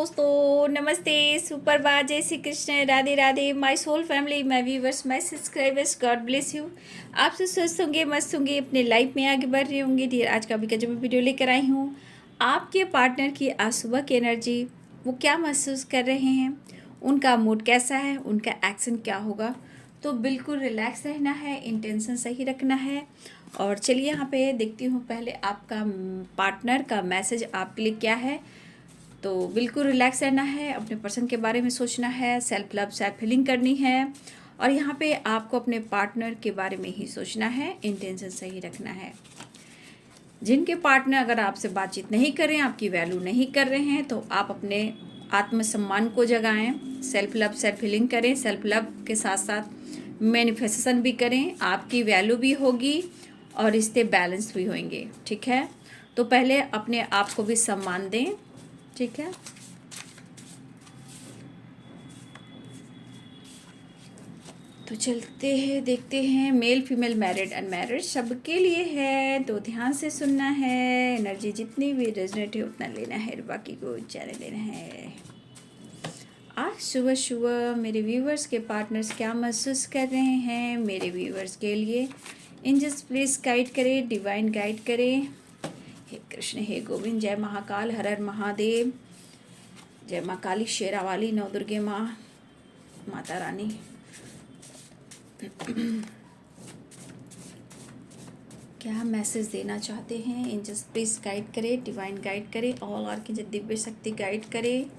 दोस्तों, नमस्ते, सुप्रभात, जय Shri Krishna, Radhe Radhe, my soul family, my viewers, my subscribers, God bless you. आप सब स्वस्थ होंगे, मस्त होंगे, अपने लाइफ में आगे बढ़ रहे होंगे। डियर, आज का जो मैं वीडियो लेकर आई हूँ, आपके पार्टनर की आज सुबह की एनर्जी, वो क्या महसूस कर रहे हैं, उनका मूड कैसा है, उनका एक्शन क्या होगा। तो बिल्कुल रिलैक्स रहना है, इंटेंशन सही रखना है। और चलिए यहाँ पे देखती हूँ पहले आपका पार्टनर का मैसेज आपके लिए क्या है। तो बिल्कुल रिलैक्स रहना है, अपने पर्सन के बारे में सोचना है, सेल्फ लव सेल्फ हीलिंग करनी है। और यहाँ पे आपको अपने पार्टनर के बारे में ही सोचना है, इंटेंशन सही रखना है। जिनके पार्टनर अगर आपसे बातचीत नहीं कर रहे हैं, आपकी वैल्यू नहीं कर रहे हैं, तो आप अपने आत्मसम्मान को जगाएं, सेल्फ लव सेल्फ हीलिंग करें। सेल्फ लव के साथ साथ मैनिफेस्टेशन भी करें, आपकी वैल्यू भी होगी और रिश्ते बैलेंस भी होंगे। ठीक है, तो पहले अपने आप को भी सम्मान दें। ठीक है, तो चलते हैं, देखते हैं। मेल फीमेल मैरिड अनमैरिड सबके लिए है, तो ध्यान से सुनना है। एनर्जी जितनी भी रेजोनेट है उतना लेना है, बाकी को जाने लेना है। आज सुबह सुबह मेरे व्यूवर्स के पार्टनर्स क्या महसूस कर रहे हैं, मेरे व्यूवर्स के लिए एंजल्स प्लीज गाइड करें, डिवाइन गाइड करें। हे कृष्ण, हे गोविंद, जय महाकाल, हर हर महादेव, जय माँ काली, शेरावाली, नौ दुर्गे माँ, माता रानी। क्या मैसेज देना चाहते हैं, एंजल्स प्लीज गाइड करें, डिवाइन गाइड करें, ऑल आर्कएंजल दिव्य शक्ति गाइड करें।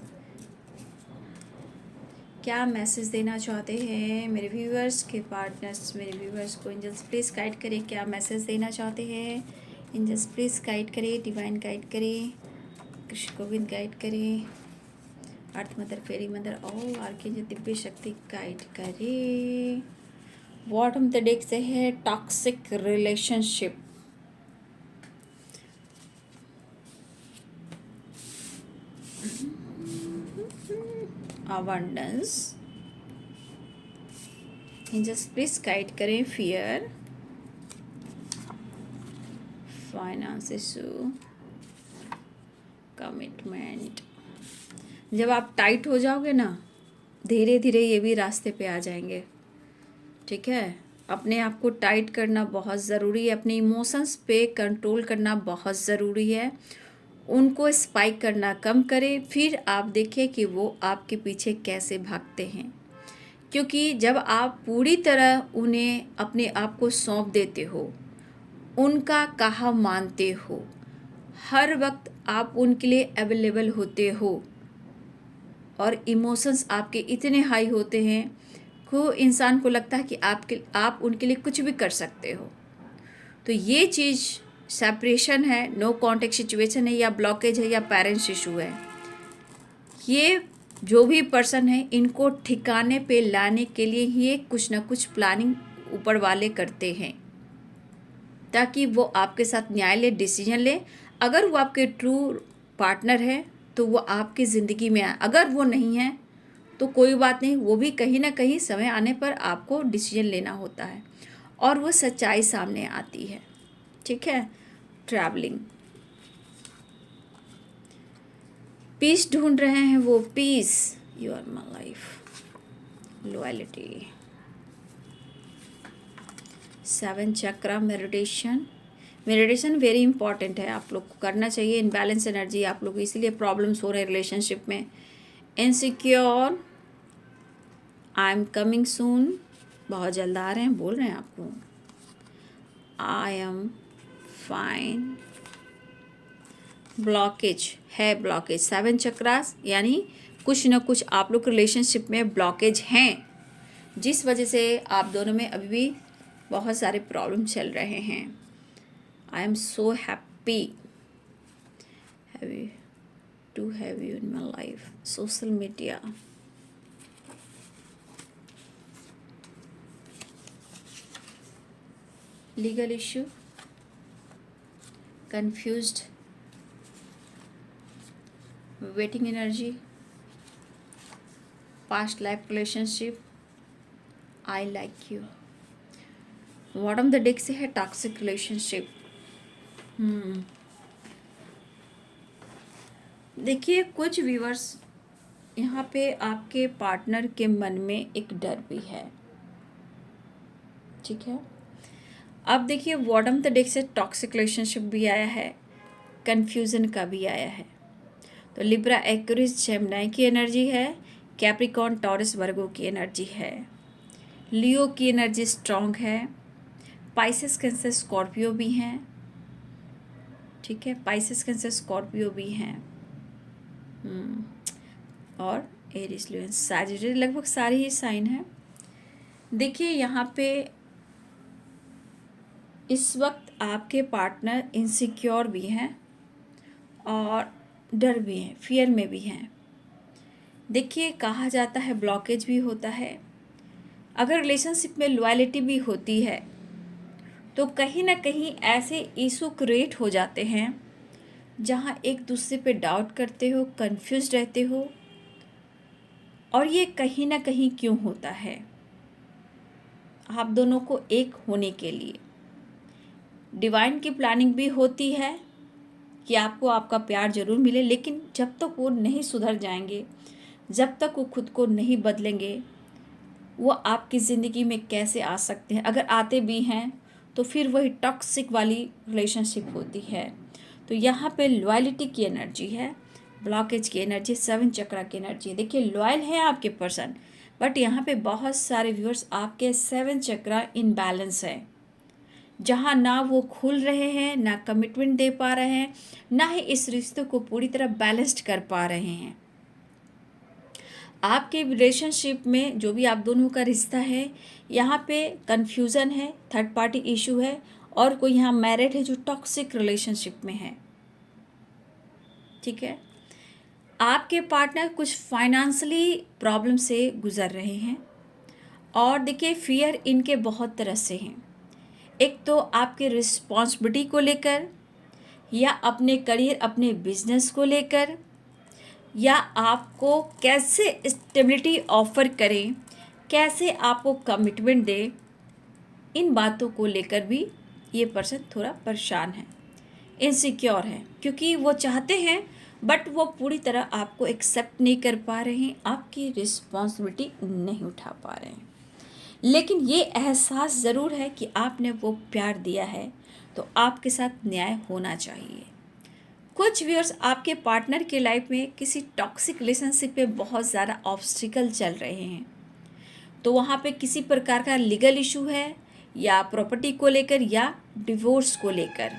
क्या मैसेज देना चाहते हैं मेरे व्यूअर्स के पार्टनर्स, मेरे व्यूअर्स को एंजल्स प्लीज गाइड करें। क्या मैसेज देना चाहते हैं, एंजल्स प्लीज गाइड करें, डिवाइन गाइड करें, कृष्ण गोविंद गाइड करें, earth mother, fairy mother, all archangel दिव्य शक्ति गाइड करें। बॉटम द डेक से है toxic relationship. Abundance, angels please guide करें। Fear, finance issue, commitment. जब आप टाइट हो जाओगे ना, धीरे धीरे ये भी रास्ते पे आ जाएंगे। ठीक है, अपने आप को टाइट करना बहुत ज़रूरी है, अपने इमोशंस पे कंट्रोल करना बहुत ज़रूरी है, उनको स्पाइक करना कम करें। फिर आप देखिए कि वो आपके पीछे कैसे भागते हैं। क्योंकि जब आप पूरी तरह उन्हें अपने आप को सौंप देते हो, उनका कहा मानते हो, हर वक्त आप उनके लिए अवेलेबल होते हो और इमोशंस आपके इतने हाई होते हैं को इंसान को लगता है कि आप उनके लिए कुछ भी कर सकते हो। तो ये चीज़ सेपरेशन है, नो कॉन्टेक्ट सिचुएशन है, या ब्लॉकेज है, या पेरेंट्स इशू है। ये जो भी पर्सन है, इनको ठिकाने पे लाने के लिए ही कुछ ना कुछ प्लानिंग ऊपर वाले करते हैं, ताकि वो आपके साथ न्याय ले, डिसीजन ले। अगर वो आपके ट्रू पार्टनर है तो वो आपकी ज़िंदगी में आए, अगर वो नहीं है तो कोई बात नहीं, वो भी कहीं ना कहीं समय आने पर आपको डिसीजन लेना होता है और वो सच्चाई सामने आती है। ठीक है, ट्रैवलिंग, पीस ढूंढ रहे हैं वो, peace, you are my life, loyalty, 7 chakra meditation. Meditation very important है, आप लोग को करना चाहिए। इनबैलेंस एनर्जी आप लोग, इसीलिए प्रॉब्लम्स हो रहे हैं रिलेशनशिप में। Insecure, I am coming soon, बहुत जल्द आ रहे हैं, बोल रहे हैं आपको। आई एम फाइन, ब्लॉकेज है, ब्लॉकेज, 7 चक्रास, यानी कुछ ना कुछ आप लोग रिलेशनशिप में ब्लॉकेज हैं, जिस वजह से आप दोनों में अभी भी बहुत सारे प्रॉब्लम चल रहे हैं। I am so happy to have you in my life. Social media, legal issue, confused, waiting energy, past life relationship, I like you. Bottom the deck से है टॉक्सिक रिलेशनशिप। देखिए, कुछ व्यूअर्स यहाँ पे आपके पार्टनर के मन में एक डर भी है, ठीक है। अब देखिए बॉटम द डेक से टॉक्सिक रिलेशनशिप भी आया है, कन्फ्यूज़न का भी आया है। तो लिब्रा एक्वेरियस जेमिनी की एनर्जी है, कैप्रिकॉर्न टॉरस वर्गो की एनर्जी है, लियो की एनर्जी स्ट्रॉन्ग है, पाइसेस कैंसर स्कॉर्पियो भी हैं, ठीक है, पाइसेस कैंसर स्कॉर्पियो भी हैं, और एरिस लियो सैजिटेरियस, लगभग सारे ही साइन हैं। देखिए यहाँ पे इस वक्त आपके पार्टनर इनसिक्योर भी हैं और डर भी हैं, फियर में भी हैं। देखिए कहा जाता है ब्लॉकेज भी होता है। अगर रिलेशनशिप में लॉयल्टी भी होती है तो कहीं ना कहीं ऐसे इशू क्रिएट हो जाते हैं जहाँ एक दूसरे पे डाउट करते हो, कंफ्यूज रहते हो। और ये कहीं ना कहीं क्यों होता है? आप दोनों को एक होने के लिए डिवाइन की प्लानिंग भी होती है कि आपको आपका प्यार ज़रूर मिले, लेकिन जब तक वो नहीं सुधर जाएंगे, जब तक वो खुद को नहीं बदलेंगे, वो आपकी ज़िंदगी में कैसे आ सकते हैं? अगर आते भी हैं तो फिर वही टॉक्सिक वाली रिलेशनशिप होती है। तो यहाँ पे लॉयल्टी की एनर्जी है, ब्लॉकेज की एनर्जी, 7 चक्रा की एनर्जी है। देखिए लॉयल है आपके पर्सन, बट यहाँ पे बहुत सारे व्यूअर्स आपके 7 चक्रा इनबैलेंस है, जहाँ ना वो खुल रहे हैं, ना कमिटमेंट दे पा रहे हैं, ना ही इस रिश्ते को पूरी तरह बैलेंस्ड कर पा रहे हैं। आपके रिलेशनशिप में जो भी आप दोनों का रिश्ता है, यहाँ पे कन्फ्यूज़न है, थर्ड पार्टी इशू है, और कोई यहाँ मैरिड है जो टॉक्सिक रिलेशनशिप में है, ठीक है। आपके पार्टनर कुछ फाइनेंशियली प्रॉब्लम से गुजर रहे हैं, और देखिए फियर इनके बहुत तरह से हैं। एक तो आपके रिस्पॉन्सिबिलिटी को लेकर, या अपने करियर, अपने बिजनेस को लेकर, या आपको कैसे स्टेबिलिटी ऑफर करें, कैसे आपको कमिटमेंट दे, इन बातों को लेकर भी ये पर्सन थोड़ा परेशान है, इनसिक्योर है, क्योंकि वो चाहते हैं बट वो पूरी तरह आपको एक्सेप्ट नहीं कर पा रहे हैं, आपकी रिस्पॉन्सिबिलिटी नहीं उठा पा रहे हैं। लेकिन ये एहसास ज़रूर है कि आपने वो प्यार दिया है तो आपके साथ न्याय होना चाहिए। कुछ व्यूअर्स आपके पार्टनर के लाइफ में किसी टॉक्सिक रिलेशनशिप में बहुत ज़्यादा ऑब्स्टिकल चल रहे हैं, तो वहाँ पे किसी प्रकार का लीगल इशू है, या प्रॉपर्टी को लेकर, या डिवोर्स को लेकर।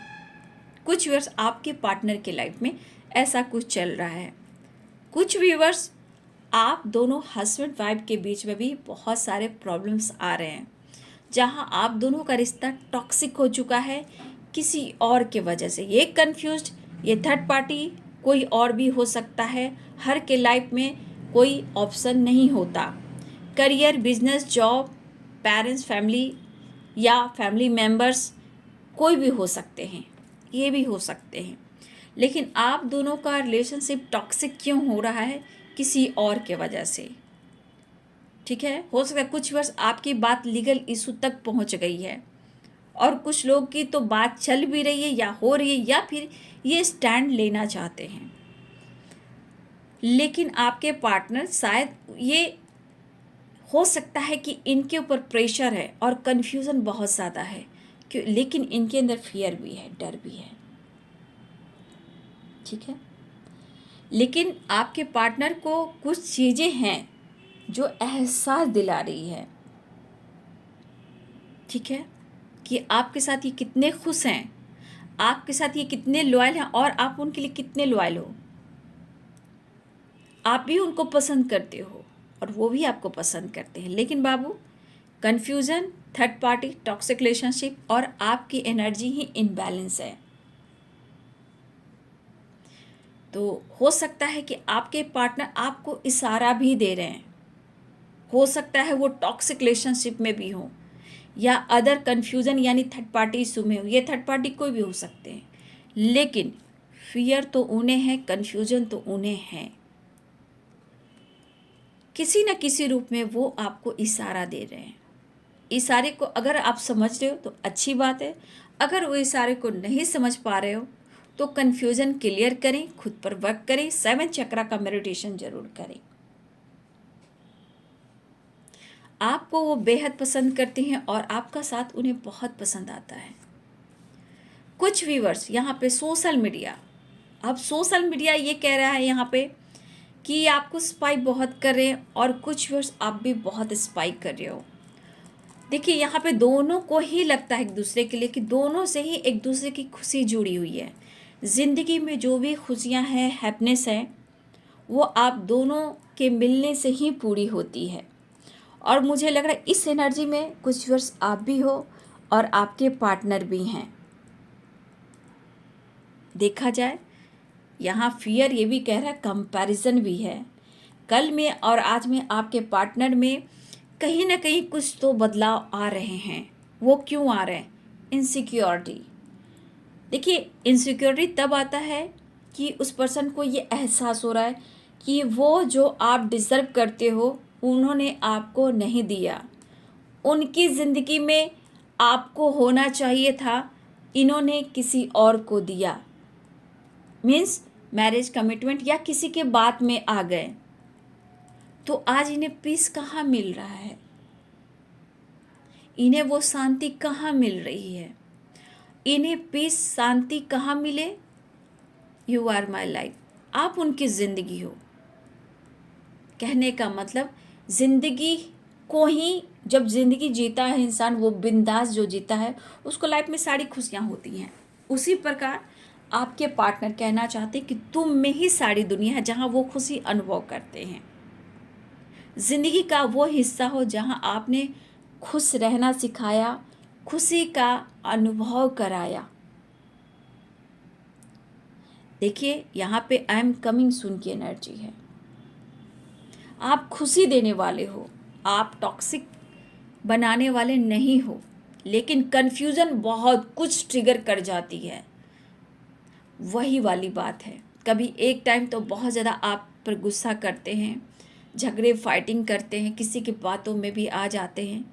कुछ व्यूअर्स आपके पार्टनर के लाइफ में ऐसा कुछ चल रहा है। कुछ व्यूअर्स आप दोनों हस्बैंड वाइफ के बीच में भी बहुत सारे प्रॉब्लम्स आ रहे हैं, जहाँ आप दोनों का रिश्ता टॉक्सिक हो चुका है किसी और के वजह से। ये कंफ्यूज्ड, ये थर्ड पार्टी कोई और भी हो सकता है। हर के लाइफ में कोई ऑप्शन नहीं होता। Career, business, job, parents, family या फैमिली मेम्बर्स कोई भी हो सकते हैं, ये भी हो सकते हैं। लेकिन आप दोनों का रिलेशनशिप टॉक्सिक क्यों हो रहा है? किसी और के वजह से, ठीक है। हो सकता है कुछ वर्ष आपकी बात लीगल इशू तक पहुंच गई है, और कुछ लोग की तो बात चल भी रही है या हो रही है, या फिर ये स्टैंड लेना चाहते हैं। लेकिन आपके पार्टनर शायद, ये हो सकता है कि इनके ऊपर प्रेशर है और कन्फ्यूज़न बहुत ज़्यादा है, क्यों, लेकिन इनके अंदर फियर भी है, डर भी है, ठीक है। लेकिन आपके पार्टनर को कुछ चीज़ें हैं जो एहसास दिला रही है, ठीक है, कि आपके साथ ये कितने खुश हैं, आपके साथ ये कितने लॉयल हैं, और आप उनके लिए कितने लॉयल हो। आप भी उनको पसंद करते हो और वो भी आपको पसंद करते हैं। लेकिन बाबू, confusion, third party, toxic relationship और आपकी एनर्जी ही इनबैलेंस है। तो हो सकता है कि आपके पार्टनर आपको इशारा भी दे रहे हैं, हो सकता है वो टॉक्सिक रिलेशनशिप में भी हो, या अदर कन्फ्यूज़न यानी थर्ड पार्टी इशू में हो। ये थर्ड पार्टी कोई भी हो सकते हैं, लेकिन फियर तो उन्हें है, कन्फ्यूज़न तो उन्हें है। किसी न किसी रूप में वो आपको इशारा दे रहे हैं। इशारे को अगर आप समझ रहे हो तो अच्छी बात है, अगर वो इशारे को नहीं समझ पा रहे हो तो कन्फ्यूज़न क्लियर करें, खुद पर वर्क करें, 7 चक्रा का मेडिटेशन ज़रूर करें। आपको वो बेहद पसंद करते हैं और आपका साथ उन्हें बहुत पसंद आता है। कुछ व्यूअर्स यहाँ पे सोशल मीडिया, अब सोशल मीडिया ये कह रहा है यहाँ पे कि आपको स्पाई बहुत कर रहे हैं और कुछ व्यूअर्स आप भी बहुत स्पाई कर रहे हो। देखिए यहाँ पे दोनों को ही लगता है एक दूसरे के लिए कि दोनों से ही एक दूसरे की खुशी जुड़ी हुई है। ज़िंदगी में जो भी खुशियाँ हैं, हैप्पीनेस है, वो आप दोनों के मिलने से ही पूरी होती है। और मुझे लग रहा है इस एनर्जी में कुछ वर्ष आप भी हो और आपके पार्टनर भी हैं। देखा जाए यहाँ फियर ये भी कह रहा है, कंपैरिजन भी है। कल में और आज में आपके पार्टनर में कहीं ना कहीं कुछ तो बदलाव आ रहे हैं। वो क्यों आ रहे हैं? इनसिक्योरिटी। देखिए इनसिक्योरिटी तब आता है कि उस पर्सन को ये एहसास हो रहा है कि वो जो आप डिज़र्व करते हो उन्होंने आपको नहीं दिया। उनकी ज़िंदगी में आपको होना चाहिए था, इन्होंने किसी और को दिया। मीन्स मैरिज कमिटमेंट या किसी के बात में आ गए, तो आज इन्हें पीस कहाँ मिल रहा है? इन्हें वो शांति कहाँ मिल रही है? इन्हें पीस शांति कहाँ मिले? यू आर माई लाइफ, आप उनकी ज़िंदगी हो। कहने का मतलब ज़िंदगी को ही, जब ज़िंदगी जीता है इंसान, वो बिंदास जो जीता है उसको लाइफ में सारी खुशियाँ होती हैं। उसी प्रकार आपके पार्टनर कहना चाहते हैं कि तुम में ही सारी दुनिया है, जहाँ वो खुशी अनुभव करते हैं। ज़िंदगी का वो हिस्सा हो जहाँ आपने खुश रहना सिखाया, खुशी का अनुभव कराया। देखिए यहाँ पे आई एम कमिंग सून की एनर्जी है। आप खुशी देने वाले हो, आप टॉक्सिक बनाने वाले नहीं हो, लेकिन कन्फ्यूज़न बहुत कुछ ट्रिगर कर जाती है। वही वाली बात है, कभी एक टाइम तो बहुत ज़्यादा आप पर गुस्सा करते हैं, झगड़े फाइटिंग करते हैं, किसी की बातों में भी आ जाते हैं।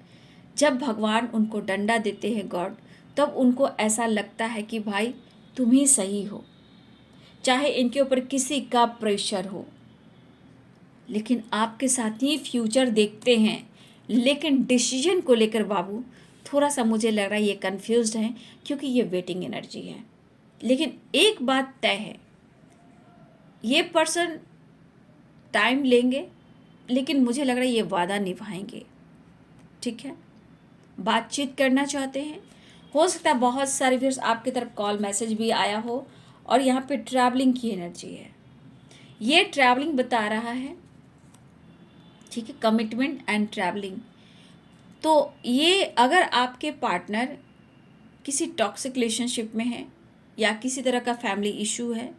जब भगवान उनको डंडा देते हैं गॉड, तब उनको ऐसा लगता है कि भाई तुम ही सही हो, चाहे इनके ऊपर किसी का प्रेशर हो। लेकिन आपके साथ ही फ्यूचर देखते हैं, लेकिन डिसीजन को लेकर बाबू थोड़ा सा मुझे लग रहा है ये कंफ्यूज्ड हैं, क्योंकि ये वेटिंग एनर्जी है। लेकिन एक बात तय है, ये पर्सन टाइम लेंगे, लेकिन मुझे लग रहा है ये वादा निभाएंगे। ठीक है, बातचीत करना चाहते हैं। हो सकता है बहुत सारे व्यूअर्स आपकी तरफ कॉल मैसेज भी आया हो, और यहाँ पे ट्रैवलिंग की एनर्जी है। ये ट्रैवलिंग बता रहा है, ठीक है, कमिटमेंट एंड ट्रैवलिंग। तो ये अगर आपके पार्टनर किसी टॉक्सिक रिलेशनशिप में है या किसी तरह का फैमिली इशू है,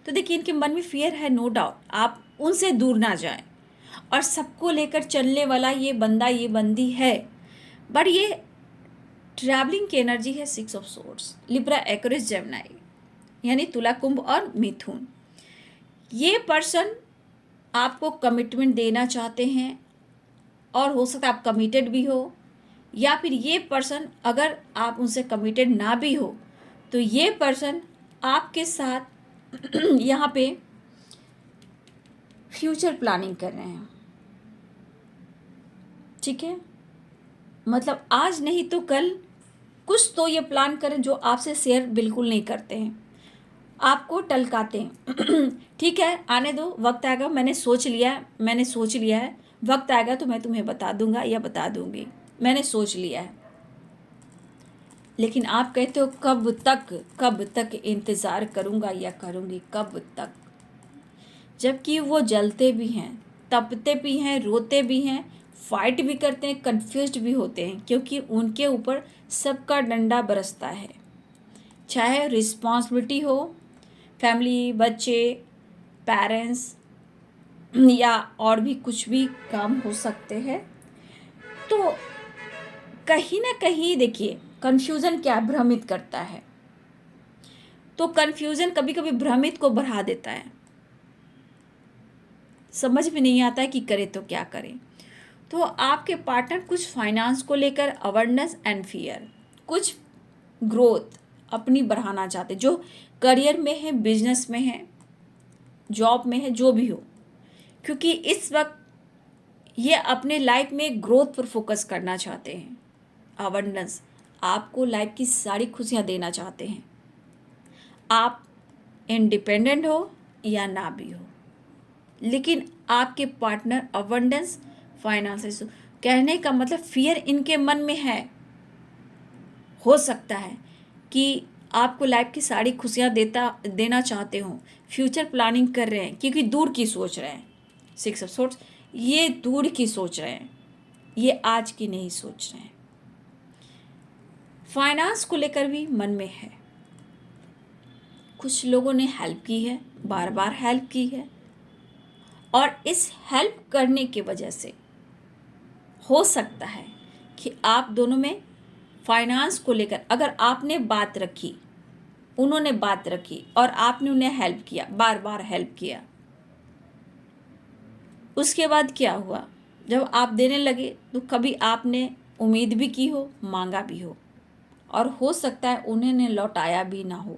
तो देखिए इनके मन में फियर है, नो डाउट। आप उनसे दूर ना जाएं, और सबको लेकर चलने वाला ये बंदा, ये बंदी है। बट ये ट्रैवलिंग की एनर्जी है 6 of swords, Libra, Aquarius, Gemini, यानी तुला, कुंभ और मिथुन। ये पर्सन आपको कमिटमेंट देना चाहते हैं, और हो सकता है आप कमिटेड भी हो, या फिर ये पर्सन, अगर आप उनसे कमिटेड ना भी हो, तो ये पर्सन आपके साथ यहाँ पे फ्यूचर प्लानिंग कर रहे हैं। ठीक है, मतलब आज नहीं तो कल कुछ तो ये प्लान करें जो आपसे शेयर बिल्कुल नहीं करते हैं, आपको टलकाते हैं। ठीक है, आने दो, वक्त आएगा, मैंने सोच लिया है, वक्त आएगा तो मैं तुम्हें बता दूंगा या बता दूंगी, मैंने सोच लिया है। लेकिन आप कहते हो कब तक इंतज़ार करूंगा या करूंगी, कब तक? जबकि वो जलते भी हैं, तपते भी हैं, रोते भी हैं, फाइट भी करते हैं, कंफ्यूज्ड भी होते हैं, क्योंकि उनके ऊपर सबका डंडा बरसता है। चाहे रिस्पॉन्सिबिलिटी हो, फैमिली, बच्चे, पेरेंट्स, या और भी कुछ भी काम हो सकते हैं। तो कहीं ना कहीं देखिए कन्फ्यूज़न क्या भ्रमित करता है, तो कन्फ्यूज़न कभी कभी भ्रमित को बढ़ा देता है, समझ में नहीं आता है कि करें तो क्या करें। तो आपके पार्टनर कुछ फाइनेंस को लेकर अवेयरनेस एंड फियर, कुछ ग्रोथ अपनी बढ़ाना चाहते, जो करियर में है, बिजनेस में है, जॉब में है, जो भी हो। क्योंकि इस वक्त ये अपने लाइफ में ग्रोथ पर फोकस करना चाहते हैं। अबंडेंस आपको लाइफ की सारी खुशियाँ देना चाहते हैं। आप इंडिपेंडेंट हो या ना भी हो, लेकिन आपके पार्टनर अबंडेंस फाइनेंस, कहने का मतलब फियर इनके मन में है। हो सकता है कि आपको लाइफ की सारी खुशियाँ देना चाहते हो, फ्यूचर प्लानिंग कर रहे हैं, क्योंकि दूर की सोच रहे हैं। 6 ऑफ सोर्ट्स, ये दूर की सोच रहे हैं, ये आज की नहीं सोच रहे हैं। फाइनेंस को लेकर भी मन में है। कुछ लोगों ने हेल्प की है, बार बार हेल्प की है, और इस हेल्प करने की वजह से हो सकता है कि आप दोनों में फाइनेंस को लेकर, अगर आपने बात रखी, उन्होंने बात रखी और आपने उन्हें हेल्प किया, बार बार हेल्प किया, उसके बाद क्या हुआ, जब आप देने लगे तो कभी आपने उम्मीद भी की हो, मांगा भी हो, और हो सकता है उन्होंने लौटाया भी ना हो,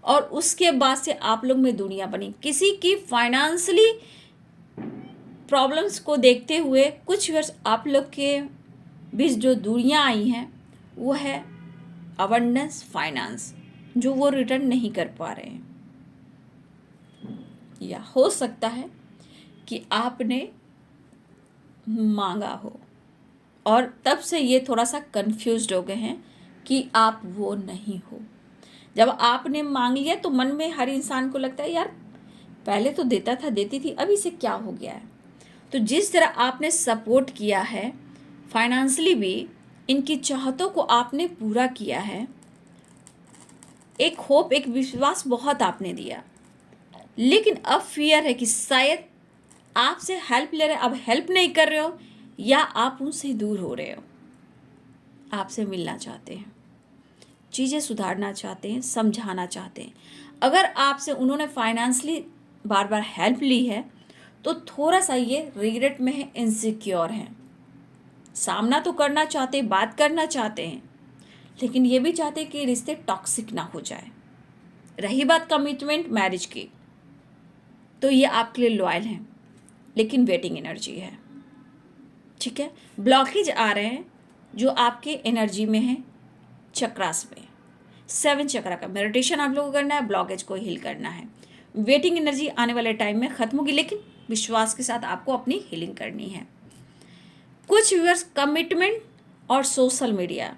और उसके बाद से आप लोग में दुनिया बनी। किसी की फाइनेंशियली प्रॉब्लम्स को देखते हुए कुछ वर्ष आप लोग के बीच जो दूरियां आई हैं वो है अबंडेंस फाइनेंस, जो वो रिटर्न नहीं कर पा रहे हैं। या हो सकता है कि आपने मांगा हो और तब से ये थोड़ा सा कंफ्यूज्ड हो गए हैं कि आप वो नहीं हो। जब आपने मांग लिया तो मन में हर इंसान को लगता है, यार पहले तो देता था, देती थी, अभी से क्या हो गया है। तो जिस तरह आपने सपोर्ट किया है फाइनेंशियली भी, इनकी चाहतों को आपने पूरा किया है, एक होप, एक विश्वास बहुत आपने दिया, लेकिन अब फियर है कि शायद आपसे हेल्प ले रहे, अब हेल्प नहीं कर रहे हो, या आप उनसे दूर हो रहे हो, आपसे मिलना चाहते हैं, चीज़ें सुधारना चाहते हैं, समझाना चाहते हैं। अगर आपसे उन्होंने फाइनेंशियली बार बार हेल्प ली है तो थोड़ा सा ये रिग्रेट में है, इनसिक्योर हैं। सामना तो करना चाहते हैं, बात करना चाहते हैं, लेकिन ये भी चाहते हैं कि रिश्ते टॉक्सिक ना हो जाए। रही बात कमिटमेंट मैरिज की, तो ये आपके लिए लॉयल हैं, लेकिन वेटिंग एनर्जी है। ठीक है, ब्लॉकेज आ रहे हैं जो आपके एनर्जी में है, चक्रास में। 7 चक्रा का मेडिटेशन आप लोगों को करना है, ब्लॉकेज को हील करना है। वेटिंग एनर्जी आने वाले टाइम में खत्म होगी, लेकिन विश्वास के साथ आपको अपनी हीलिंग करनी है। कुछ व्यूअर्स कमिटमेंट और सोशल मीडिया,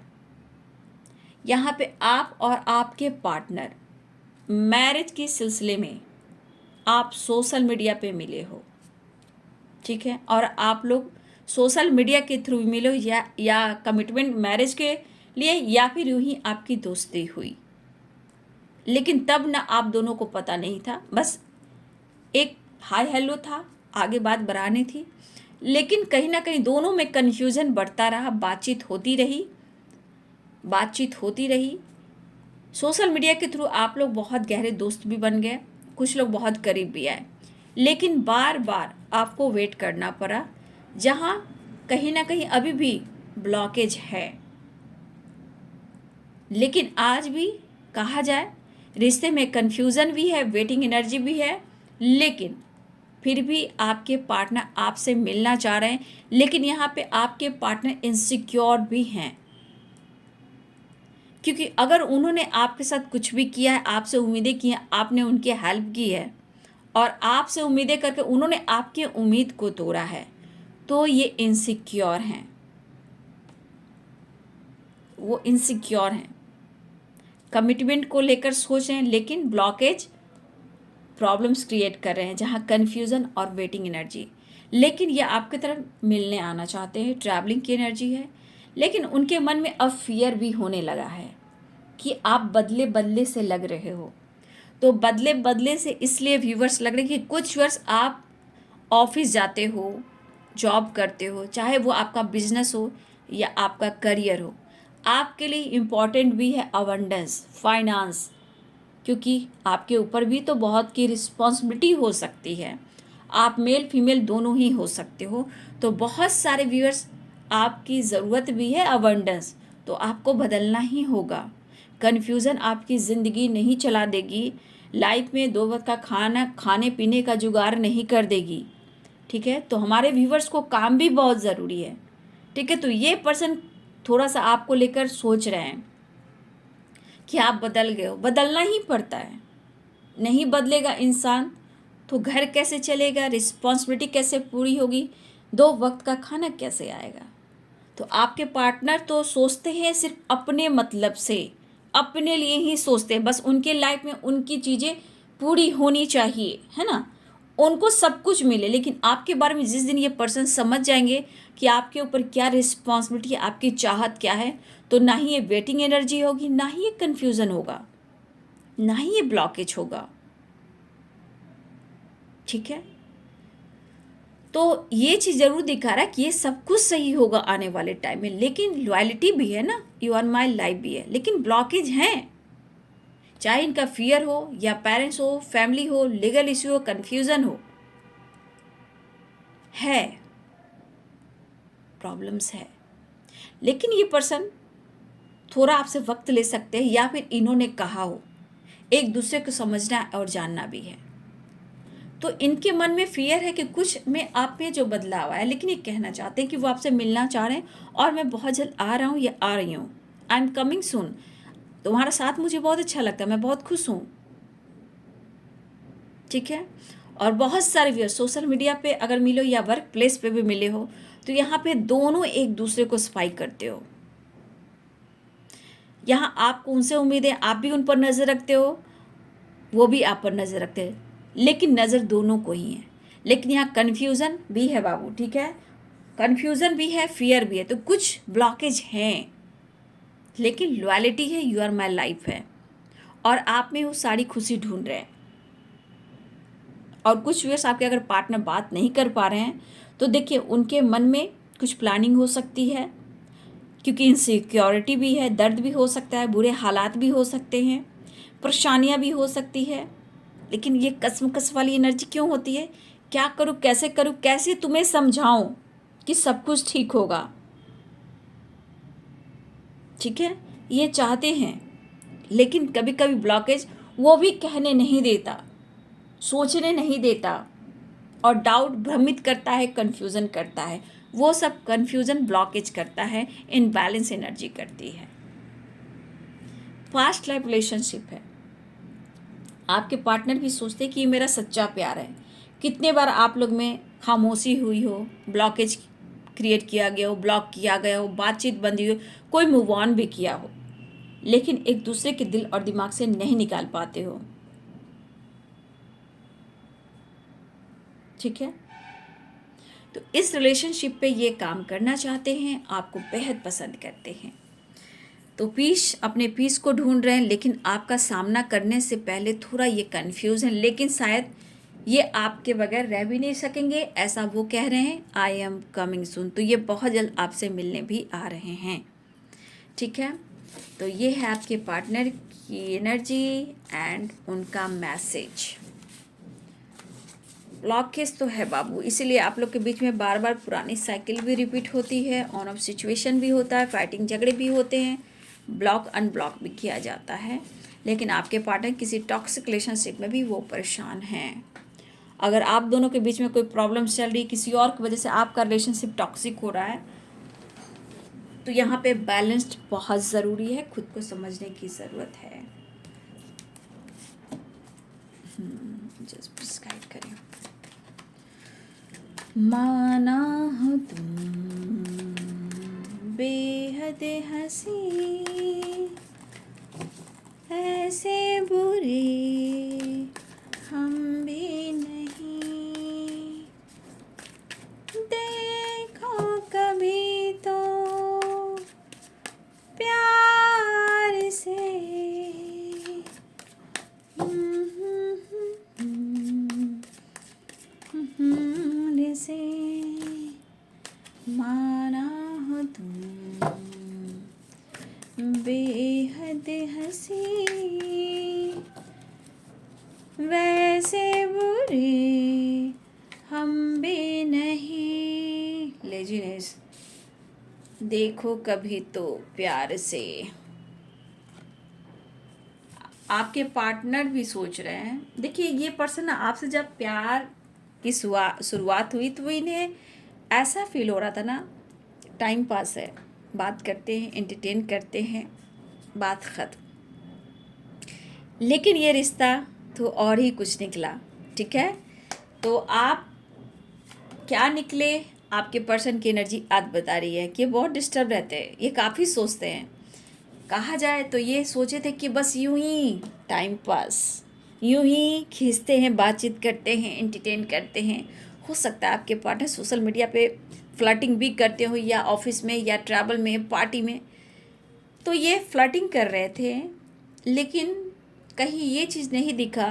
यहाँ पे आप और आपके पार्टनर मैरिज के सिलसिले में आप सोशल मीडिया पे मिले हो, ठीक है, और आप लोग सोशल मीडिया के थ्रू मिले हो, या कमिटमेंट मैरिज के लिए, या फिर यूं ही आपकी दोस्ती हुई, लेकिन तब ना आप दोनों को पता नहीं था, बस एक हाय हेलो था, आगे बात बढ़ानी थी, लेकिन कहीं ना कहीं दोनों में कन्फ्यूज़न बढ़ता रहा, बातचीत होती रही। सोशल मीडिया के थ्रू आप लोग बहुत गहरे दोस्त भी बन गए, कुछ लोग बहुत करीब भी आए, लेकिन बार बार आपको वेट करना पड़ा, जहाँ कहीं ना कहीं अभी भी ब्लॉकेज है। लेकिन आज भी कहा जाए, रिश्ते में कन्फ्यूज़न भी है, वेटिंग एनर्जी भी है, लेकिन फिर भी आपके पार्टनर आपसे मिलना चाह रहे हैं, लेकिन यहाँ पे आपके पार्टनर इनसिक्योर भी हैं, क्योंकि अगर उन्होंने आपके साथ कुछ भी किया है, आपसे उम्मीदें की हैं, आपने उनकी हेल्प की है, और आपसे उम्मीदें करके उन्होंने आपकी उम्मीद को तोड़ा है, तो ये इनसिक्योर हैं, वो इनसिक्योर हैं, कमिटमेंट को लेकर सोच रहे हैं, लेकिन ब्लॉकेज प्रॉब्लम्स क्रिएट कर रहे हैं, जहाँ कन्फ्यूज़न और वेटिंग एनर्जी। लेकिन ये आपकी तरफ मिलने आना चाहते हैं, ट्रैवलिंग की एनर्जी है, लेकिन उनके मन में अब फियर भी होने लगा है कि आप बदले बदले से लग रहे हो। तो बदले बदले से इसलिए व्यूवर्स लग रहे हैं कि कुछ वर्ष आप ऑफिस जाते हो, जॉब करते हो, चाहे वो आपका बिजनेस हो या आपका करियर हो, आपके लिए इम्पॉर्टेंट भी है अबंडेंस फाइनेंस, क्योंकि आपके ऊपर भी तो बहुत की रिस्पॉन्सिबिलिटी हो सकती है, आप मेल फीमेल दोनों ही हो सकते हो। तो बहुत सारे व्यूअर्स आपकी ज़रूरत भी है अबंडेंस, तो आपको बदलना ही होगा। कन्फ्यूज़न आपकी ज़िंदगी नहीं चला देगी, लाइफ में 2 वक्त का खाना खाने पीने का जुगाड़ नहीं कर देगी, ठीक है, तो हमारे व्यूवर्स को काम भी बहुत ज़रूरी है। ठीक है, तो ये पर्सन थोड़ा सा आपको लेकर सोच रहे हैं कि आप बदल गए हो, बदलना ही पड़ता है। नहीं बदलेगा इंसान तो घर कैसे चलेगा, रिस्पॉन्सिबिलिटी कैसे पूरी होगी, 2 वक्त का खाना कैसे आएगा। तो आपके पार्टनर तो सोचते हैं सिर्फ अपने मतलब से, अपने लिए ही सोचते हैं, बस उनके लाइफ में उनकी चीज़ें पूरी होनी चाहिए, है ना, उनको सब कुछ मिले। लेकिन आपके बारे में जिस दिन ये पर्सन समझ जाएंगे कि आपके ऊपर क्या रिस्पॉन्सिबिलिटी है, आपकी चाहत क्या है, तो ना ही ये वेटिंग एनर्जी होगी, ना ही ये कन्फ्यूज़न होगा, ना ही ये ब्लॉकेज होगा। ठीक है, तो ये चीज़ ज़रूर दिखा रहा है कि ये सब कुछ सही होगा आने वाले टाइम में। लेकिन लॉयल्टी भी है ना, यू आर माई लाइफ भी है, लेकिन ब्लॉकेज हैं। चाहे इनका फियर हो या पेरेंट्स हो, फैमिली हो, लीगल इश्यू हो, कन्फ्यूज़न हो, है, प्रॉब्लम्स है। लेकिन ये पर्सन थोड़ा आपसे वक्त ले सकते हैं, या फिर इन्होंने कहा हो, एक दूसरे को समझना और जानना भी है। तो इनके मन में फियर है कि कुछ में आप में जो बदलाव आया, लेकिन ये कहना चाहते हैं कि वो आपसे मिलना चाह रहे हैं और मैं बहुत जल्द आ रहा हूँ या आ रही हूँ, आई एम कमिंग सून, तुम्हारा साथ मुझे बहुत अच्छा लगता है, मैं बहुत खुश हूँ। ठीक है, और बहुत सारे व्यूअर्स सोशल मीडिया पे अगर मिलो या वर्क प्लेस पे भी मिले हो, तो यहाँ पे दोनों एक दूसरे को स्पाई करते हो। यहाँ आपको उनसे उम्मीद है, आप भी उन पर नज़र रखते हो, वो भी आप पर नज़र रखते हैं, लेकिन नज़र दोनों को ही है। लेकिन यहाँ कन्फ्यूज़न भी है बाबू, ठीक है, कन्फ्यूज़न भी है, फियर भी है, तो कुछ ब्लॉकेज हैं, लेकिन लॉयल्टी है, यू आर माई लाइफ है, और आप में वो सारी खुशी ढूंढ रहे हैं। और कुछ व्यूअर्स आपके अगर पार्टनर बात नहीं कर पा रहे हैं, तो देखिए उनके मन में कुछ प्लानिंग हो सकती है, क्योंकि इनसिक्योरिटी भी है, दर्द भी हो सकता है, बुरे हालात भी हो सकते हैं, परेशानियां भी हो सकती है। लेकिन ये कसमकस वाली एनर्जी क्यों होती है, क्या करूँ, कैसे तुम्हें समझाऊं कि सब कुछ ठीक होगा। ठीक है, ये चाहते हैं, लेकिन कभी कभी ब्लॉकेज वो भी कहने नहीं देता, सोचने नहीं देता, और डाउट भ्रमित करता है, कन्फ्यूज़न करता है। वो सब कन्फ्यूज़न ब्लॉकेज करता है, इनबैलेंस एनर्जी करती है। पास्ट लाइफ रिलेशनशिप है, आपके पार्टनर भी सोचते हैं कि ये मेरा सच्चा प्यार है। कितने बार आप लोग में खामोशी हुई हो, ब्लॉकेज क्रिएट किया गया हो, ब्लॉक किया गया हो, बातचीत बंद हुई हो, कोई मूव ऑन भी किया हो, लेकिन एक दूसरे के दिल और दिमाग से नहीं निकाल पाते हो। ठीक है, तो इस रिलेशनशिप पे ये काम करना चाहते हैं, आपको बेहद पसंद करते हैं, तो अपने पीस को ढूंढ रहे हैं, लेकिन आपका सामना करने से पहले थोड़ा ये कंफ्यूज है, लेकिन शायद ये आपके बगैर रह भी नहीं सकेंगे, ऐसा वो कह रहे हैं, आई एम कमिंग सून, तो ये बहुत जल्द आपसे मिलने भी आ रहे हैं। ठीक है, तो ये है आपके पार्टनर की एनर्जी एंड उनका मैसेज। ब्लॉकेज तो है बाबू, इसीलिए आप लोग के बीच में बार बार पुरानी साइकिल भी रिपीट होती है, ऑन ऑफ सिचुएशन भी होता है, फाइटिंग झगड़े भी होते हैं, ब्लॉक अनब्लॉक भी किया जाता है। लेकिन आपके पार्टनर किसी टॉक्सिक रिलेशनशिप में भी वो परेशान हैं। अगर आप दोनों के बीच में कोई प्रॉब्लम चल रही, किसी और की वजह से आपका रिलेशनशिप टॉक्सिक हो रहा है, तो यहाँ पे बैलेंस्ड बहुत ज़रूरी है, खुद को समझने की ज़रूरत है। जस्ट प्रिस्क्राइब करें, माना हो तुम बेहद हंसी, ऐसे बुरे हम भी नहीं, देखो कभी तो प्यार से, से माना हो तुम बेहद हंसी, वैसे बुरे हम भी नहीं, लेजीनेस, देखो कभी तो प्यार से। आपके पार्टनर भी सोच रहे हैं, देखिए ये पर्सन आपसे जब प्यार की शुरुआत हुई तो इन्हें ऐसा फील हो रहा था ना, टाइम पास है, बात करते हैं, एंटरटेन करते हैं, बात ख़त्म। लेकिन ये रिश्ता तो और ही कुछ निकला। ठीक है, तो आप क्या निकले, आपके पर्सन की एनर्जी आज बता रही है कि ये बहुत डिस्टर्ब रहते हैं, ये काफ़ी सोचते हैं। कहा जाए तो ये सोचे थे कि बस यूं ही टाइम पास, यूं ही खींचते हैं, बातचीत करते हैं, एंटरटेन करते हैं। हो सकता है आपके पार्टनर सोशल मीडिया पे फ्लर्टिंग भी करते हो, या ऑफिस में, या ट्रैवल में, पार्टी में। तो ये फ्लर्टिंग कर रहे थे, लेकिन कहीं ये चीज़ नहीं दिखा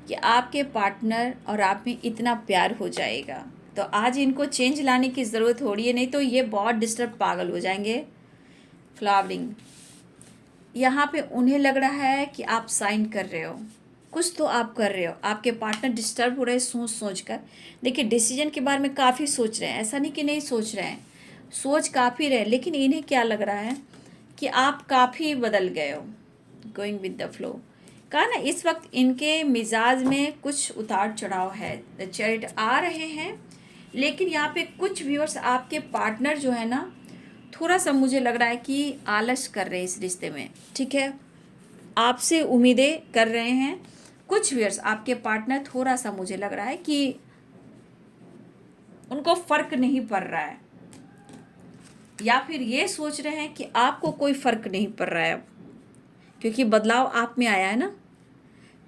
कि आपके पार्टनर और आप में इतना प्यार हो जाएगा। तो आज इनको चेंज लाने की ज़रूरत हो रही है, नहीं तो ये बहुत डिस्टर्ब, पागल हो जाएंगे। फ्लावरिंग, यहाँ पे उन्हें लग रहा है कि आप साइन कर रहे हो, कुछ तो आप कर रहे हो। आपके पार्टनर डिस्टर्ब हो रहे हैं सोच सोच कर। देखिए, डिसीजन के बारे में काफ़ी सोच रहे हैं, ऐसा नहीं कि नहीं सोच रहे हैं, सोच काफ़ी रहे, लेकिन इन्हें क्या लग रहा है कि आप काफ़ी बदल गए हो, गोइंग विद द फ्लो। कहा ना, इस वक्त इनके मिजाज में कुछ उतार चढ़ाव है, चैरिट आ रहे हैं। लेकिन यहाँ पे कुछ व्यूअर्स, आपके पार्टनर जो है ना, थोड़ा सा मुझे लग रहा है कि आलस कर रहे हैं इस रिश्ते में। ठीक है, आपसे उम्मीदें कर रहे हैं। कुछ व्यूअर्स, आपके पार्टनर थोड़ा सा मुझे लग रहा है कि उनको फर्क नहीं पड़ रहा है, या फिर ये सोच रहे हैं कि आपको कोई फर्क नहीं पड़ रहा है अब, क्योंकि बदलाव आप में आया है ना।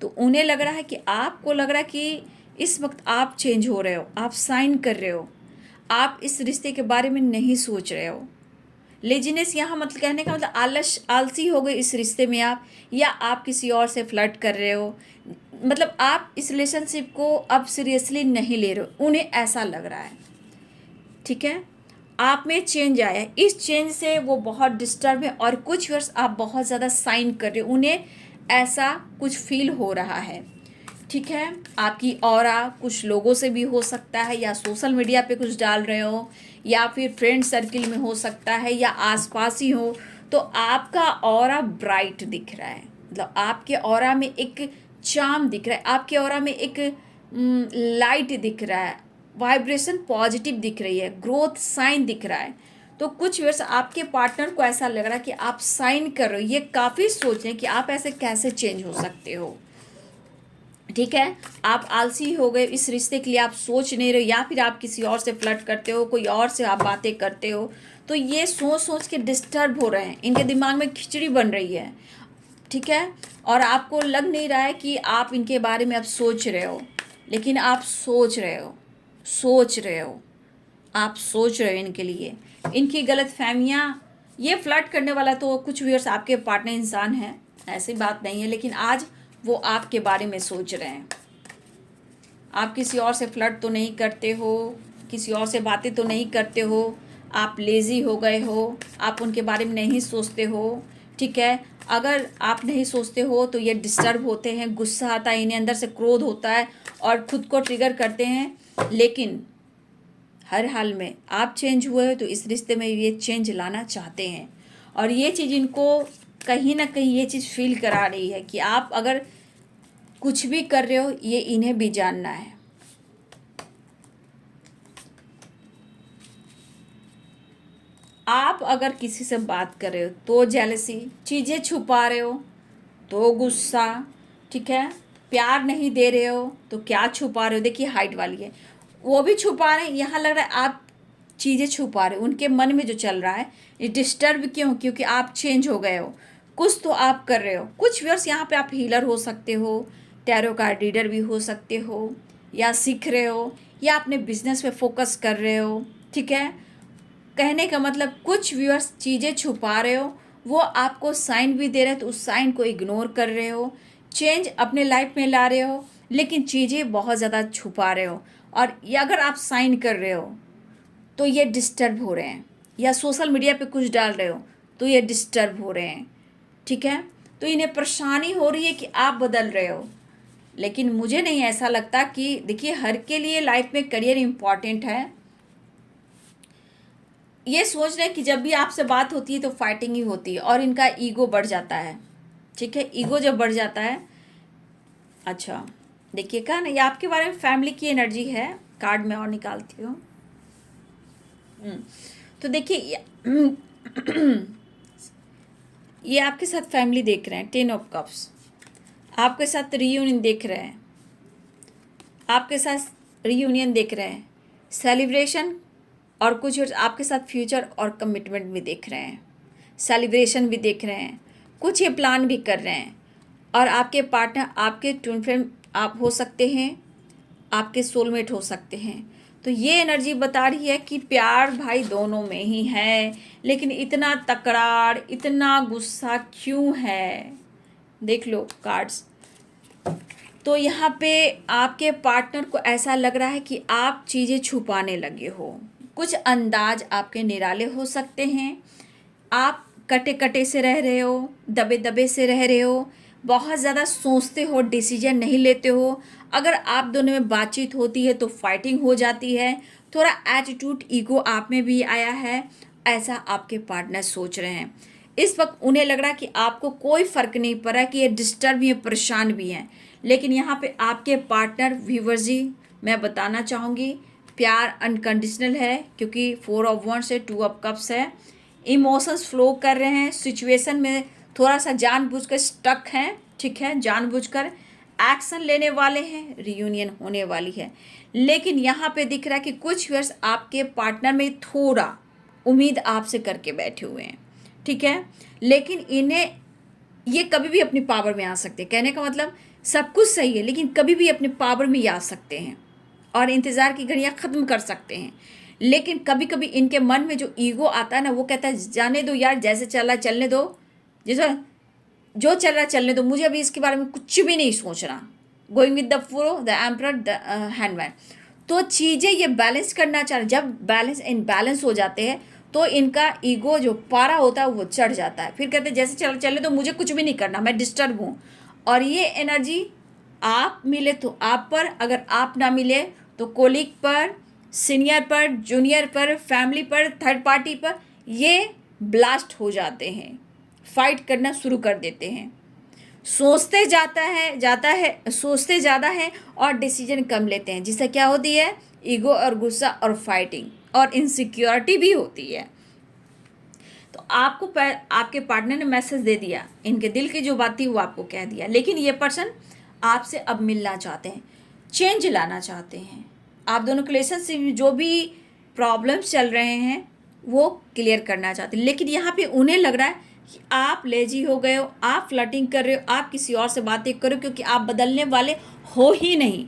तो उन्हें लग रहा है कि आपको लग रहा है कि इस वक्त आप चेंज हो रहे हो, आप साइन कर रहे हो, आप इस रिश्ते के बारे में नहीं सोच रहे हो। लेजीनेस यहाँ मतलब कहने का मतलब आलसी हो गए इस रिश्ते में आप, या आप किसी और से फ्लर्ट कर रहे हो, मतलब आप इस रिलेशनशिप को अब सीरियसली नहीं ले रहे हो, उन्हें ऐसा लग रहा है। ठीक है, आप में चेंज आया है, इस चेंज से वो बहुत डिस्टर्ब है, और कुछ वर्ष आप बहुत ज़्यादा साइन कर रहे हो, उन्हें ऐसा कुछ फील हो रहा है। ठीक है, आपकी ऑरा कुछ लोगों से भी हो सकता है, या सोशल मीडिया पे कुछ डाल रहे हो, या फिर फ्रेंड सर्किल में हो सकता है, या आसपास ही हो, तो आपका ऑरा ब्राइट दिख रहा है। मतलब आपके ऑरा में एक चार्म दिख रहा है, आपके ऑरा में एक लाइट दिख रहा है, वाइब्रेशन पॉजिटिव दिख रही है, ग्रोथ साइन दिख रहा है। तो कुछ वर्ष आपके पार्टनर को ऐसा लग रहा है कि आप साइन कर रहे हो, ये काफ़ी सोच रहे हैं कि आप ऐसे कैसे चेंज हो सकते हो। ठीक है, आप आलसी हो गए इस रिश्ते के लिए, आप सोच नहीं रहे हो, या फिर आप किसी और से फ्लर्ट करते हो, कोई और से आप बातें करते हो, तो ये सोच सोच के डिस्टर्ब हो रहे हैं, इनके दिमाग में खिचड़ी बन रही है। ठीक है, और आपको लग नहीं रहा है कि आप इनके बारे में अब सोच रहे हो, लेकिन आप सोच रहे हो, सोच रहे हो, आप सोच रहे हो इनके लिए, इनकी गलत फहमियाँ। ये फ्लर्ट करने वाला तो कुछ व्यूअर्स आपके पार्टनर इंसान हैं, ऐसी बात नहीं है, लेकिन आज वो आपके बारे में सोच रहे हैं। आप किसी और से फ्लर्ट तो नहीं करते हो, किसी और से बातें तो नहीं करते हो, आप लेज़ी हो गए हो, आप उनके बारे में नहीं सोचते हो। ठीक है, अगर आप नहीं सोचते हो तो ये डिस्टर्ब होते हैं, गुस्सा आता है इन्हें, अंदर से क्रोध होता है, और खुद को ट्रिगर करते हैं। लेकिन हर हाल में आप चेंज हुए हो, तो इस रिश्ते में ये चेंज लाना चाहते हैं, और ये चीज़ इनको कहीं ना कहीं ये चीज़ फील करा रही है कि आप अगर कुछ भी कर रहे हो, ये इन्हें भी जानना है। आप अगर किसी से बात कर रहे हो तो जेलसी, चीज़ें छुपा रहे हो तो गुस्सा। ठीक है, प्यार नहीं दे रहे हो तो क्या छुपा रहे हो, देखिए हाइट वाली है, वो भी छुपा रहे हैं। यहाँ लग रहा है आप चीज़ें छुपा रहे हो, उनके मन में जो चल रहा है ये डिस्टर्ब क्यों, क्योंकि आप चेंज हो गए हो, कुछ तो आप कर रहे हो। कुछ व्यूअर्स यहाँ पे आप हीलर हो सकते हो, टैरो कार्ड रीडर भी हो सकते हो, या सीख रहे हो, या अपने बिजनेस पे फोकस कर रहे हो। ठीक है, कहने का मतलब कुछ व्यूअर्स चीज़ें छुपा रहे हो, वो आपको साइन भी दे रहे हैं तो उस साइन को इग्नोर कर रहे हो, चेंज अपने लाइफ में ला रहे हो, लेकिन चीज़ें बहुत ज़्यादा छुपा रहे हो। और ये अगर आप साइन कर रहे हो तो ये डिस्टर्ब हो रहे हैं, या सोशल मीडिया पे कुछ डाल रहे हो तो ये डिस्टर्ब हो रहे हैं। ठीक है, तो इन्हें परेशानी हो रही है कि आप बदल रहे हो, लेकिन मुझे नहीं ऐसा लगता कि, देखिए हर के लिए लाइफ में करियर इम्पॉर्टेंट है। ये सोच रहे हैं कि जब भी आपसे बात होती है तो फाइटिंग ही होती है, और इनका ईगो बढ़ जाता है। ठीक है, ईगो जब बढ़ जाता है, अच्छा देखिए कहा ना, ये आपके बारे में फैमिली की एनर्जी है। कार्ड में और निकालती हूँ। तो देखिए ये आपके साथ फैमिली देख रहे हैं, 10 ऑफ कप्स। आपके साथ रीयूनियन देख रहे हैं, आपके साथ रीयूनियन देख रहे हैं, सेलिब्रेशन, और कुछ आपके साथ फ्यूचर और कमिटमेंट भी देख रहे हैं, सेलिब्रेशन भी देख रहे हैं, कुछ ये प्लान भी कर रहे हैं। और आपके पार्टनर आपके ट्विन फ्लेम आप हो सकते हैं, आपके सोलमेट हो सकते हैं। तो ये एनर्जी बता रही है कि प्यार भाई दोनों में ही है, लेकिन इतना तकरार, इतना गुस्सा क्यों है? देख लो कार्ड्स। तो यहाँ पे आपके पार्टनर को ऐसा लग रहा है कि आप चीज़ें छुपाने लगे हो, कुछ अंदाज आपके निराले हो सकते हैं, आप कटे कटे से रह रहे हो, दबे दबे से रह रहे हो, बहुत ज़्यादा सोचते हो, डिसीजन नहीं लेते हो। अगर आप दोनों में बातचीत होती है तो फाइटिंग हो जाती है, थोड़ा एटीट्यूड, ईगो आप में भी आया है, ऐसा आपके पार्टनर सोच रहे हैं। इस वक्त उन्हें लग रहा है कि आपको कोई फ़र्क नहीं पड़ रहा कि ये डिस्टर्ब भी है, परेशान भी हैं। लेकिन यहाँ पे आपके पार्टनर व्यूअर्स जी, मैं बताना चाहूँगी, प्यार अनकंडीशनल है, क्योंकि 4 ऑफ वंड्स है, 2 ऑफ कप्स है। इमोशंस फ्लो कर रहे हैं, सिचुएशन में थोड़ा सा जानबूझकर स्टक हैं, ठीक है, जानबूझकर एक्शन लेने वाले हैं, रियूनियन होने वाली है। लेकिन यहाँ पे दिख रहा है कि कुछ व्यूअर्स आपके पार्टनर में थोड़ा उम्मीद आपसे करके बैठे हुए हैं, ठीक है, लेकिन इन्हें ये कभी भी अपनी पावर में आ सकते हैं। कहने का मतलब सब कुछ सही है, लेकिन कभी भी अपनी पावर में ही आ सकते हैं और इंतज़ार की घड़ियाँ ख़त्म कर सकते हैं। लेकिन कभी कभी इनके मन में जो ईगो आता है ना, वो कहता है जाने दो यार, जैसे चल रहा चलने दो, जैसा जो चल रहा चलने दो, मुझे अभी इसके बारे में कुछ भी नहीं सोचना। Going with the flow, the emperor, the handman. तो चीज़ें ये बैलेंस करना चाह रहे। जब बैलेंस इनबैलेंस हो जाते हैं तो इनका ईगो जो पारा होता है वो चढ़ जाता है, फिर कहते हैं जैसे चलने दो, मुझे कुछ भी नहीं करना, मैं डिस्टर्ब हूँ। और ये एनर्जी आप मिले तो आप पर, अगर आप ना मिले तो कोलीग पर, सीनियर पर, जूनियर पर, फैमिली पर, थर्ड पार्टी पर, ये ब्लास्ट हो जाते हैं, फाइट करना शुरू कर देते हैं। सोचते सोचते ज़्यादा है और डिसीजन कम लेते हैं, जिससे क्या होती है, ईगो और गुस्सा और फाइटिंग और इनसिक्योरिटी भी होती है। तो आपको आपके पार्टनर ने मैसेज दे दिया, इनके दिल की जो बात थी वो आपको कह दिया, लेकिन ये पर्सन आपसे अब मिलना चाहते हैं, चेंज लाना चाहते हैं। आप दोनों के रिलेशनशिप में जो भी प्रॉब्लम्स चल रहे हैं वो क्लियर करना चाहते हैं। लेकिन यहाँ पे उन्हें लग रहा है कि आप लेजी हो गए हो, आप फ्लर्टिंग कर रहे हो, आप किसी और से बातें करो, क्योंकि आप बदलने वाले हो ही नहीं।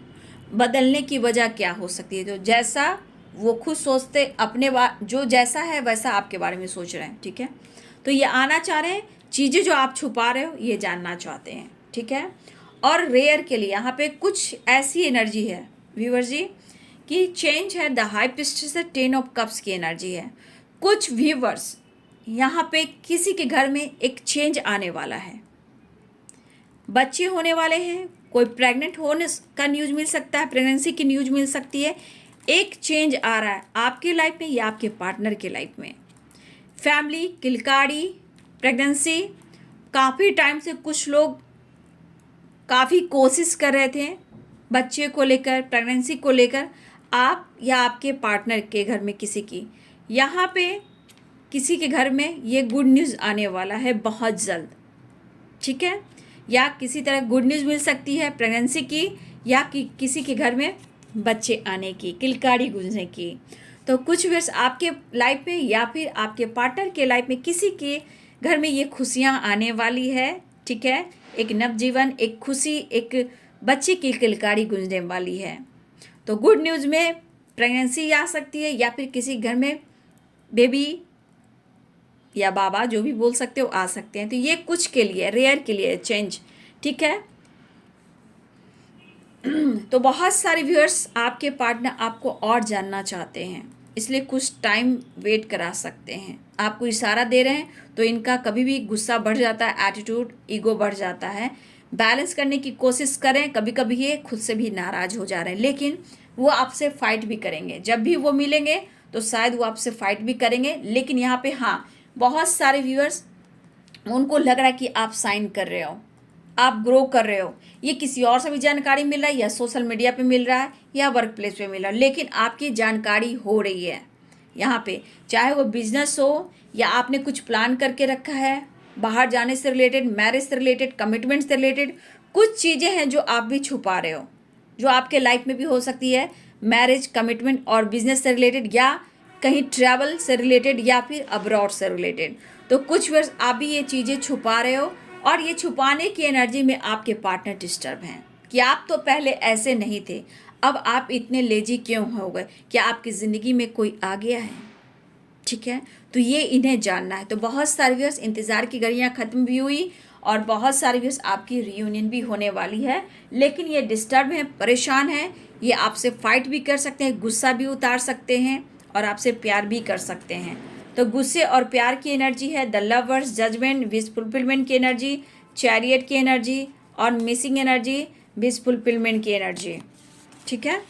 बदलने की वजह क्या हो सकती है? तो जैसा वो खुद सोचते, अपने जो जैसा है वैसा आपके बारे में सोच रहे हैं, ठीक है। तो ये आना चाह रहे हैं, चीज़ें जो आप छुपा रहे हो ये जानना चाहते हैं, ठीक है। और रेयर के लिए यहाँ पे कुछ ऐसी एनर्जी है व्यूअर्स जी कि चेंज है, द हाई पिस्टल से 10 ऑफ कप्स की एनर्जी है। कुछ व्यूअर्स यहाँ पे किसी के घर में एक चेंज आने वाला है, बच्चे होने वाले हैं, कोई प्रेग्नेंट होने का न्यूज़ मिल सकता है, प्रेगनेंसी की न्यूज़ मिल सकती है। एक चेंज आ रहा है आपकी लाइफ में या आपके पार्टनर की लाइफ में। फैमिली, किलकारी, प्रेगनेंसी, काफ़ी टाइम से कुछ लोग काफ़ी कोशिश कर रहे थे बच्चे को लेकर, प्रेगनेंसी को लेकर, आप या आपके पार्टनर के घर में किसी की, यहाँ पे किसी के घर में ये गुड न्यूज़ आने वाला है बहुत जल्द, ठीक है। या किसी तरह गुड न्यूज़ मिल सकती है प्रेगनेंसी की, या कि किसी के घर में बच्चे आने की, किलकारी गूंजने की। तो कुछ वर्ष आपके लाइफ में या फिर आपके पार्टनर के लाइफ में किसी के घर में ये खुशियाँ आने वाली है, ठीक है। एक नवजीवन, एक खुशी, एक बच्चे की किलकारी गूंजने वाली है। तो गुड न्यूज़ में प्रेगनेंसी आ सकती है, या फिर किसी घर में बेबी या बाबा, जो भी बोल सकते हो, आ सकते हैं। तो ये कुछ के लिए, रेयर के लिए चेंज, ठीक है। तो बहुत सारे व्यूअर्स आपके पार्टनर आपको और जानना चाहते हैं, इसलिए कुछ टाइम वेट करा सकते हैं। आपको इशारा दे रहे हैं तो इनका कभी भी गुस्सा बढ़ जाता है, एटीट्यूड, ईगो बढ़ जाता है। बैलेंस करने की कोशिश करें, कभी कभी ये खुद से भी नाराज़ हो जा रहे हैं, लेकिन वो आपसे फाइट भी करेंगे। जब भी वो मिलेंगे तो शायद वो आपसे फाइट भी करेंगे। लेकिन यहाँ पे हाँ, बहुत सारे व्यूअर्स, उनको लग रहा है कि आप साइन कर रहे हो, आप ग्रो कर रहे हो, ये किसी और से भी जानकारी मिल रहा है, या सोशल मीडिया पे मिल रहा है, या वर्क प्लेस पे मिल रहा है, लेकिन आपकी जानकारी हो रही है यहाँ पे, चाहे वो बिजनेस हो या आपने कुछ प्लान करके रखा है बाहर जाने से रिलेटेड, मैरिज से रिलेटेड, कमिटमेंट से रिलेटेड। कुछ चीज़ें हैं जो आप भी छुपा रहे हो, जो आपके लाइफ में भी हो सकती है, मैरिज, कमिटमेंट और बिजनेस से रिलेटेड, या कहीं ट्रैवल से रिलेटेड, या फिर अब्रॉड से रिलेटेड। तो कुछ वर्ष आप भी ये चीज़ें छुपा रहे हो, और ये छुपाने की एनर्जी में आपके पार्टनर डिस्टर्ब हैं कि आप तो पहले ऐसे नहीं थे, अब आप इतने लेजी क्यों हो गए, क्या आपकी ज़िंदगी में कोई आ गया है? ठीक है, तो ये इन्हें जानना है। तो बहुत सारे व्यूअर्स, इंतज़ार की घड़ियाँ ख़त्म भी हुई और बहुत सारे व्यूअर्स आपकी रियूनियन भी होने वाली है, लेकिन ये डिस्टर्ब हैं, परेशान हैं, ये आपसे फाइट भी कर सकते हैं, गुस्सा भी उतार सकते हैं और आपसे प्यार भी कर सकते हैं। तो गुस्से और प्यार की एनर्जी है the lovers, judgement, wish fulfilment की एनर्जी, चैरियट की एनर्जी और मिसिंग एनर्जी, विश फुलफिलमेंट की एनर्जी। ठीक है,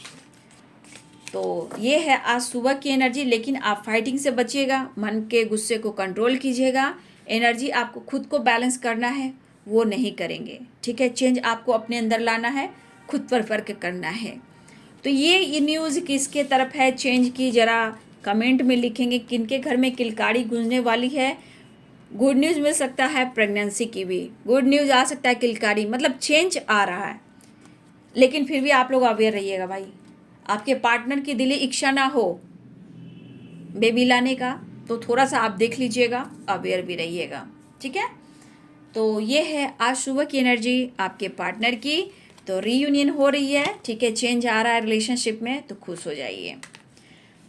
तो ये है आज सुबह की एनर्जी। लेकिन आप फाइटिंग से बचिएगा, मन के गुस्से को कंट्रोल कीजिएगा। एनर्जी आपको खुद को बैलेंस करना है, वो नहीं करेंगे। ठीक है, चेंज आपको अपने अंदर लाना है, खुद पर फर्क करना है। तो ये न्यूज़ किसके तरफ है चेंज की, ज़रा कमेंट में लिखेंगे। किनके घर में किलकारी गूंजने वाली है? गुड न्यूज़ मिल सकता है, प्रेगनेंसी की भी गुड न्यूज़ आ सकता है, किलकारी मतलब चेंज आ रहा है। लेकिन फिर भी आप लोग अवेयर रहिएगा भाई, आपके पार्टनर की दिली इच्छा ना हो बेबी लाने का, तो थोड़ा सा आप देख लीजिएगा, अवेयर भी रहिएगा। ठीक है, तो ये है आज सुबह की एनर्जी आपके पार्टनर की। तो रीयूनियन हो रही है, ठीक है, चेंज आ रहा है रिलेशनशिप में, तो खुश हो जाइए।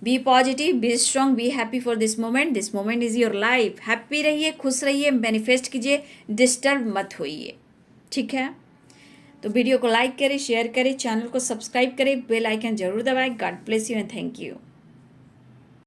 Be positive, be strong, be happy for this moment is your life. Happy रहिए, खुश रहिए, मैनिफेस्ट कीजिए, डिस्टर्ब मत होइए। ठीक है, तो वीडियो को लाइक करें, शेयर करें, चैनल को सब्सक्राइब करें, बेल आइकन जरूर दबाएं। God bless you and thank you.